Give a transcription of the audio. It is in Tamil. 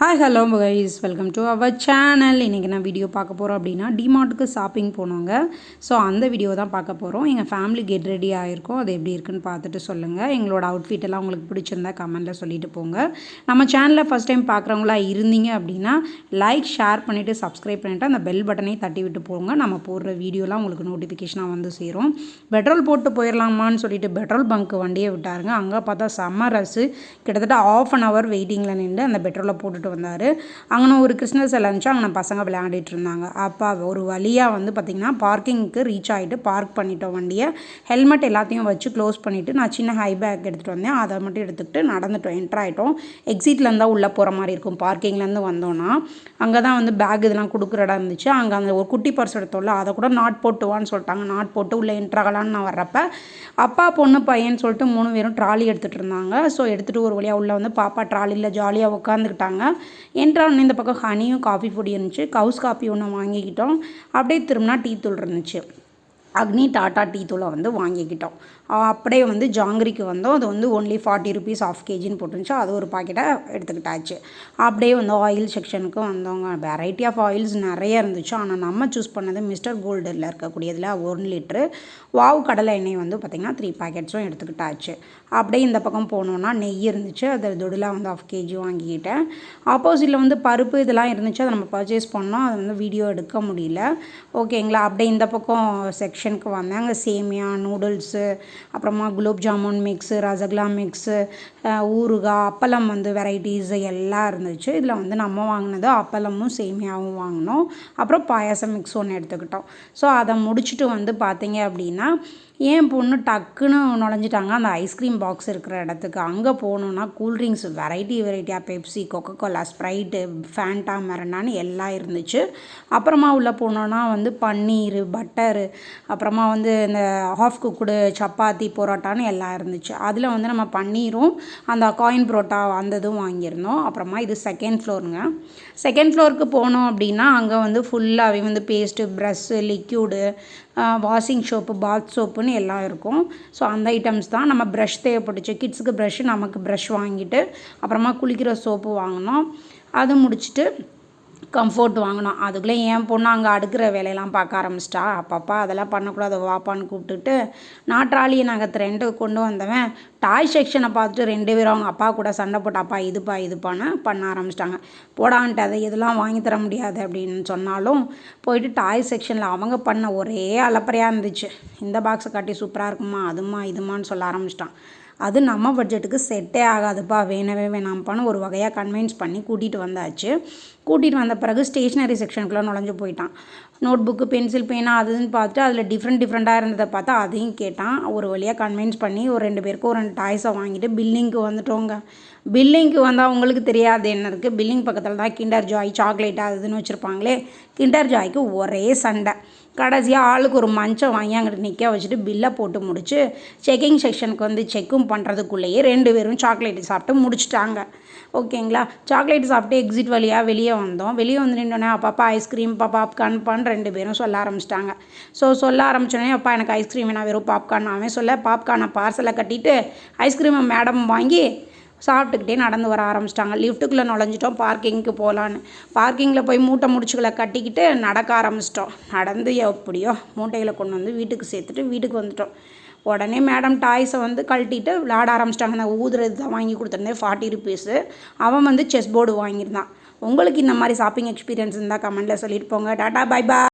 Hi hello guys, welcome to our channel. இன்றைக்கி நான் வீடியோ பார்க்க போகிறோம் அப்படின்னா டிமார்ட்டுக்கு ஷாப்பிங் போனோங்க. ஸோ அந்த வீடியோ தான் பார்க்க போகிறோம். எங்கள் ஃபேமிலி கெட் ரெடி ஆகிருக்கோம். அது எப்படி இருக்குன்னு பார்த்துட்டு சொல்லுங்கள். எங்களோட அவுட்ஃபிட் எல்லாம் உங்களுக்கு பிடிச்சிருந்தா கமெண்ட்டில் சொல்லிட்டு போங்க. நம்ம சேனலில் ஃபஸ்ட் டைம் பார்க்குறவங்களா இருந்தீங்க அப்படின்னா லைக், ஷேர் பண்ணிவிட்டு சப்ஸ்கிரைப் பண்ணிவிட்டு அந்த பெல் பட்டனையும் தட்டி விட்டு போங்க. நம்ம போடுற வீடியோலாம் உங்களுக்கு நோட்டிஃபிகேஷனாக வந்து சேரும். பெட்ரோல் போட்டு போயிடலாமான்னு சொல்லிட்டு பெட்ரோல் பங்க்கு வண்டியை விட்டாருங்க. அங்கே பார்த்தா செம்ம ரஸ்ஸு. கிட்டத்தட்ட ½ அன் ஹவர் வெயிட்டிங்கில் நின்று அந்த பெட்ரோலை போட்டுட்டு வந்தார். அங்கே ஒரு கிறிஸ்மஸ் எல்லாம் இருந்துச்சு. அங்கே பசங்க விளையாடிட்டு இருந்தாங்க. அப்பா ஒரு வழியாக வந்து பார்த்திங்கன்னா பார்க்கிங்க்கு ரீச் ஆகிட்டு பார்க் பண்ணிட்டோம் வண்டியை. ஹெல்மெட் எல்லாத்தையும் வச்சு க்ளோஸ் பண்ணிவிட்டு நான் சின்ன ஹை பேக் எடுத்துகிட்டு வந்தேன். அதை மட்டும் எடுத்துக்கிட்டு நடந்துட்டோம். என்ட்ரு ஆகிட்டோம். எக்ஸிட்லேருந்து தான் உள்ளே போகிற மாதிரி இருக்கும். பார்க்கிங்லேருந்து வந்தோன்னா அங்கே தான் வந்து பேக் இதெல்லாம் கொடுக்குற இடம் இருந்துச்சு. அங்கே அந்த ஒரு குட்டி பர்ஸ் எடுத்தோம்ல, அதை கூட நாட் போட்டுவான்னு சொல்லிட்டாங்க. நாட் போட்டு உள்ளே என்ட்ராகலான்னு நான் வர்றப்ப அப்பா, பொண்ணு, பையன் சொல்லிட்டு 3 பேரும் ட்ராலி எடுத்துகிட்டு இருந்தாங்க. ஸோ எடுத்துகிட்டு ஒரு வழியாக உள்ளே வந்து பாப்பா ட்ராலியில் ஜாலியாக உட்காந்துக்கிட்டாங்க. என்ட்ரான்னு இந்த பக்கம் ஹனியும் காஃபி பொடி இருந்துச்சு. கவுஸ் காஃபி ஒன்று வாங்கிக்கிட்டோம். அப்படியே திரும்பினா டீ தூள் இருந்துச்சு. அக்னி டாட்டா டீ தூளை வந்து வாங்கிக்கிட்டோம். அப்படியே வந்து ஜாங்கிரிக்கு வந்தோம். அது வந்து ஒன்லி 40 rupees ½ kg போட்டுருந்துச்சு. அது ஒரு பாக்கெட்டை எடுத்துக்கிட்டாச்சு. அப்படியே வந்து ஆயில் செக்ஷனுக்கு வந்தவங்க. வெரைட்டி ஆஃப் ஆயில்ஸ் நிறைய இருந்துச்சு. ஆனால் நம்ம சூஸ் பண்ணது மிஸ்டர் கோல்டில் இருக்கக்கூடியதில் 1 லிட்ரு வாவ் கடலை எண்ணெய் வந்து பார்த்திங்கன்னா 3 பாக்கெட்ஸும் எடுத்துக்கிட்டாச்சு. அப்படியே இந்த பக்கம் போனோன்னா நெய் இருந்துச்சு. அது தொடில் வந்து ½ kg வாங்கிக்கிட்டேன். ஆப்போசிட்டில் வந்து பருப்பு இதெல்லாம் இருந்துச்சு. அதை நம்ம பர்ச்சேஸ் பண்ணோம். அது வந்து வீடியோ எடுக்க முடியல. ஓகேங்களா. அப்படியே இந்த பக்கம் செக்ஷனுக்கு வந்தேன். அங்கே சேமியா, நூடுல்ஸு, அப்புறமா குலோப் ஜாமுன் மிக்ஸு, ரசகுல்லா மிக்ஸு, ஊறுகாய், அப்பளம் வந்து வெரைட்டிஸ் எல்லாம் இருந்துச்சு. இதில் வந்து நம்ம வாங்கினது அப்பளமும் சேமியாவும் வாங்கினோம். அப்புறம் பாயாசம் மிக்ஸ் ஒன்று எடுத்துக்கிட்டோம். ஸோ அதை முடிச்சுட்டு வந்து பார்த்தீங்க அப்படின்னா என் பொண்ணு டக்குன்னு நுழைஞ்சிட்டாங்க அந்த ஐஸ்கிரீம் பாக்ஸ் இருக்கிற இடத்துக்கு. அங்கே போகணுன்னா கூல்ட்ரிங்க்ஸ் வெரைட்டியாக பெப்சி, கொக்கோகோலா, ஸ்ப்ரைட்டு, ஃபேண்டா, மெரண்டான்னு எல்லாம் இருந்துச்சு. அப்புறமா உள்ளே போனோன்னா வந்து பன்னீர், பட்டரு, அப்புறமா வந்து இந்த ½ குக்குடு சப்பாத்தி, பரோட்டான்னு எல்லாம் இருந்துச்சு. அதில் வந்து நம்ம பன்னீரும் அந்த காயின் பரோட்டா அந்த இதுவும் வாங்கியிருந்தோம். அப்புறமா இது செகண்ட் ஃப்ளோருங்க. செகண்ட் ஃப்ளோருக்கு போனோம் அப்படின்னா அங்கே வந்து ஃபுல்லாகவே வந்து paste, brush, liquid, washing soap, bath சோப்புன்னு எல்லாம் இருக்கும். ஸோ அந்த ஐட்டம்ஸ் தான். நம்ம ப்ரஷ் தேவைப்பட்டுச்சு. கிட்ஸுக்கு ப்ரஷ்ஷு, நமக்கு ப்ரஷ் வாங்கிட்டு அப்புறமா குளிக்கிற சோப்பு வாங்கினோம். அது முடிச்சுட்டு கம்ஃபோர்ட் வாங்கினோம். அதுக்குள்ளே என் பொண்ணு அங்கே அடுக்கிற வேலையெல்லாம் பார்க்க ஆரம்பிச்சிட்டா. அப்பப்பா அதெல்லாம் பண்ணக்கூடாது, வாப்பான்னு கூப்பிட்டுட்டு நான் ட்ராலியை நகர்த்துறேன்ட்டு கொண்டு வந்தவன் டாய் செக்ஷனை பார்த்துட்டு 2 பேரும் அவங்க அப்பா கூட சண்டை போட்டு அப்பா இதுப்பான்னு பண்ண ஆரம்பிச்சிட்டாங்க. போடான்ட்டு அதை இதெல்லாம் வாங்கி தர முடியாது அப்படின்னு சொன்னாலும் போயிட்டு டாய் செக்ஷனில் அவங்க பண்ண ஒரே அலப்பறையாக இருந்துச்சு. இந்த பாக்ஸை காட்டி சூப்பராக இருக்குமா, அதுமா இதுமான்னு சொல்ல ஆரம்பிச்சிட்டான். அது நம்ம பட்ஜெட்டுக்கு செட்டே ஆகாதுப்பா, வேணவே வேணாம்ப்பான்னு ஒரு வகையாக கன்வின்ஸ் பண்ணி கூட்டிகிட்டு வந்தாச்சு. கூட்டிகிட்டு வந்த பிறகு ஸ்டேஷ்னரி செக்ஷனுக்குள்ளே நுழைஞ்சு போயிட்டான். நோட் புக்கு, பென்சில், பேனா அதுன்னு பார்த்துட்டு அதில் டிஃப்ரெண்ட்டாக இருந்ததை பார்த்தா அதையும் கேட்டான். ஒரு வழியாக கன்வின்ஸ் பண்ணி ஒரு 2 பேருக்கும் ஒரு 2 டாய்ஸை வாங்கிட்டு பில்லிங்க்கு வந்துட்டோங்க. பில்லிங்க்கு வந்தால் உங்களுக்கு தெரியாது என்ன இருக்குது. பில்லிங் பக்கத்தில் தான் கிண்டர் ஜாய், சாக்லேட் அதுன்னு வச்சுருப்பாங்களே. கிண்டர் ஜாய்க்கு ஒரே சண்டை. கடைசியாக ஆளுக்கு ஒரு மஞ்சள் வாங்கி அங்கிட்டு நிற்க வச்சுட்டு பில்லை போட்டு முடிச்சு செக்கிங் செக்ஷனுக்கு வந்து செக்கும் பண்ணுறதுக்குள்ளேயே 2 பேரும் சாக்லேட்டு சாப்பிட்டு முடிச்சிட்டாங்க. ஓகேங்களா. சாக்லேட் சாப்பிட்டு எக்ஸிட் வழியாக வெளியே வந்தோம். வெளியே வந்து நின்றோன்னே அப்பா ஐஸ்கிரீம், பாப்கார்ன் 2 பேரும் சொல்ல ஆரம்பிச்சிட்டாங்க. ஸோ சொல்ல ஆரம்பிச்சோடனே அப்பா எனக்கு ஐஸ்கிரீம் வேணா, வெறும் பாப்கார்ன். அவன் சொல்ல பாப்கார்னை பார்சலை கட்டிட்டு ஐஸ்கிரீமை மேடம் வாங்கி சாப்பிட்டுக்கிட்டே நடந்து வர ஆரம்பிச்சிட்டாங்க. லிஃப்ட்டுக்குள்ளே நுழைஞ்சிட்டோம் பார்க்கிங்க்கு போகலான்னு. பார்க்கிங்கில் போய் மூட்டை முடிச்சுக்களை கட்டிக்கிட்டு நடக்க ஆரம்பிச்சிட்டோம். நடந்து எப்படியோ மூட்டைகளை கொண்டு வந்து வீட்டுக்கு சேர்த்துட்டு வீட்டுக்கு வந்துட்டோம். உடனே மேடம் டாய்ஸை வந்து கழட்டிட்டு விளாட ஆரம்பிச்சிட்டாங்க. அந்த ஊதுறது தான் வாங்கி கொடுத்துருந்தேன் 40 rupees. அவன் வந்து செஸ் போர்டு வாங்கியிருந்தான். உங்களுக்கு இந்த மாதிரி ஷாப்பிங் எக்ஸ்பீரியன்ஸ் இருந்தால் கமெண்ட்டில் சொல்லிட்டு போங்க. Tata, bye bye.